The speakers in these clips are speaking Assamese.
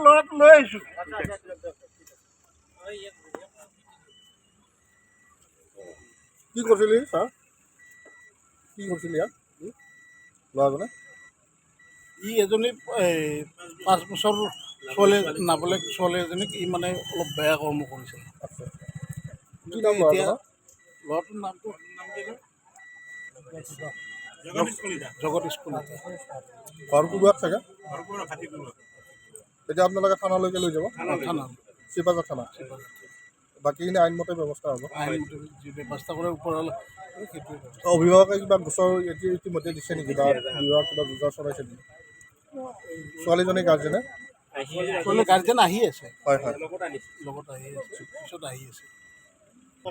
ল'ৰাটো লৈ আহিছো। কি কৰিছিলি ছাৰ? কি কৰিছিলি ইয়াত ল'ৰাজনে? ই এজনী 5 বছৰ ছোৱালী নাবালিক ছোৱালী এজনীক ই মানে অলপ বেয়া কৰ্ম কৰিছিল। এতিয়া ল'ৰাটোৰ নামটো জগদীশ কলিতা। ঘৰ কোৱাত চাগে? এতিয়া আপোনালোকে থানালৈকে লৈ যাব? থানা, চিপাঝাৰ থানা। বাকীখিনি আইনমতে ব্যৱস্থা হ'ব। আইনমতে যি ব্যৱস্থা কৰে ওপৰলৈ সেইটোৱে। অভিভাৱকে কিবা গোচৰ ইতিমধ্যে দিছে নেকি বা অভিভাৱক কিবা গোচৰ চলাইছে নেকি? ছোৱালীজনী গাৰ্জেনে? গাৰ্জেন আহি আছে। হয় হয়, লগত আহি আছে, পিছত আহি আছে।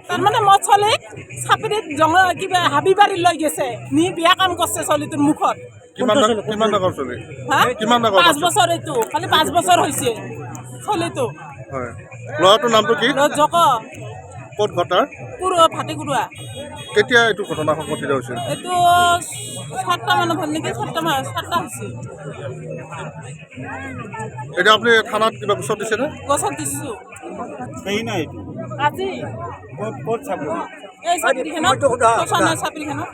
তাৰমানে মোৰ ছোৱালীক চাপিৰিত কিবা হাবি বাৰী লৈ গৈছে, নি বিয়া কাম কৰিছে ছোৱালীটোৰ মুখত। কিমান ডাঙৰ ছোৱালী? কিমান ডাঙৰ? 5 বছৰ। এইটো খালি 5 বছৰ হৈছে ছোৱালীটো। হয়, ল'ৰাটোৰ নামটো কি? জক। ক'ত ঘটাৰ? ভাটিকুৰুৱা। কেতিয়া এইটো ঘটনা সংঘটিত হৈছিল? এইটো 7টা মানত হ'ল নেকি? 7টা হৈছে। এতিয়া আপুনি থানাত কিবা গোচৰ দিছেনে? গোচৰ দিছোঁ। নাই আজি ক'ত চাব? এই চাপিৰিখনত চাপিৰিখনত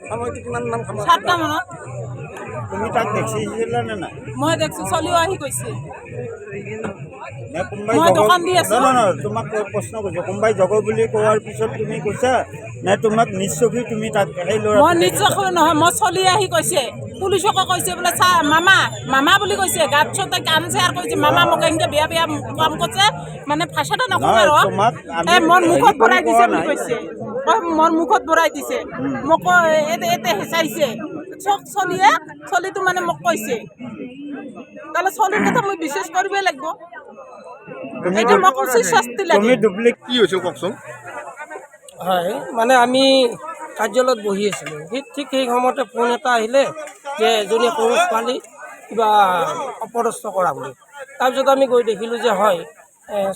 সময়টো কিমান মান? 7টা মানত। তুমি তাক দেখিছিলা নে নাই? মই দেখিছোঁ, চলিও আহি গৈছে। কোনোবাই মই দোকান দি আছোঁ। তোমাক প্ৰশ্ন কৰিছোঁ, কোনোবাই জগ বুলি কোৱাৰ পিছত তুমি কৈছা নে তোমাক নিশ্চয়কৈ তুমি তাক সেই ল'ৰা? মই নিশ্চয়কৈ নহয়, মই চলি আহি কৈছে, পুলিচকো কৈছে বোলে চা মামা বুলি কৈছে। গাত চতে কাম চেয়াৰ কৰিছে, মামা মোক এনেকৈ বেয়া কাম কৰিছে, মানে ভাষাটো নকওঁ আৰু মোৰ মুখত ভৰাই দিছে বুলি কৈছে। মোৰ মুখত ভৰাই দিছে, মোক এতে হেঁচাইছে চক চলিটো মানে মোক কৈছে। তাহলে চলিৰ কথা মই বিশ্বাস কৰিবই লাগিব। এইটো মোক উচিত শাস্তি লাগে। কি হৈছিল কওকচোন? হয়, মানে আমি কাৰ্যালয়ত বহি আছিলোঁ, ঠিক সেই সময়তে ফোন এটা আহিলে যে এজনী সৰু ছোৱালী কিবা অপদস্থ কৰা বুলি। তাৰপিছত আমি গৈ দেখিলোঁ যে হয়,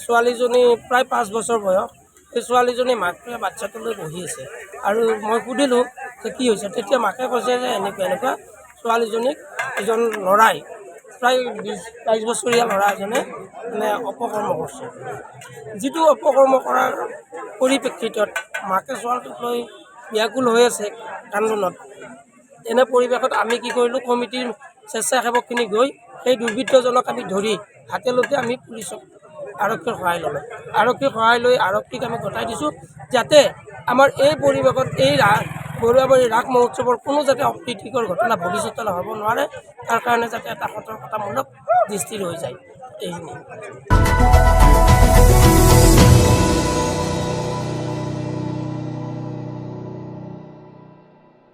ছোৱালীজনী প্ৰায় 5 বছৰ বয়স। সেই ছোৱালীজনী মাকে বাচ্ছাটো লৈ বহি আছে আৰু মই সুধিলোঁ যে কি হৈছে। তেতিয়া মাকে কৈছে যে এনেকুৱা ছোৱালীজনীক এজন ল'ৰাই, প্ৰায় 20-22 বছৰীয়া ল'ৰা এজনে মানে অপকৰ্ম কৰিছে। যিটো অপকৰ্ম কৰাৰ পৰিপ্ৰেক্ষিতত মাকে ছোৱালীটোক লৈ ব্যাকুল হৈ আছে কান্দোনত। এনে পৰিৱেশত আমি কি কৰিলোঁ, কমিটিৰ স্বেচ্ছাসেৱকখিনি গৈ সেই দুৰ্বৃত্তজনক আমি ধৰি হাতেলতে আমি পুলিচক আৰক্ষীৰ সহায় ল'লোঁ। আৰক্ষীৰ সহায় লৈ আৰক্ষীক আমি গতাই দিছোঁ যাতে আমাৰ এই পৰিৱেশত এই বৰুৱাবাৰী ৰাস মহোৎসৱৰ কোনো যাতে অপ্ৰীতিকৰ ঘটনা ভৱিষ্যতলৈ হ'ব নোৱাৰে, তাৰ কাৰণে যাতে এটা সতৰ্কতামূলক দৃষ্টি ৰৈ যায় এইখিনি।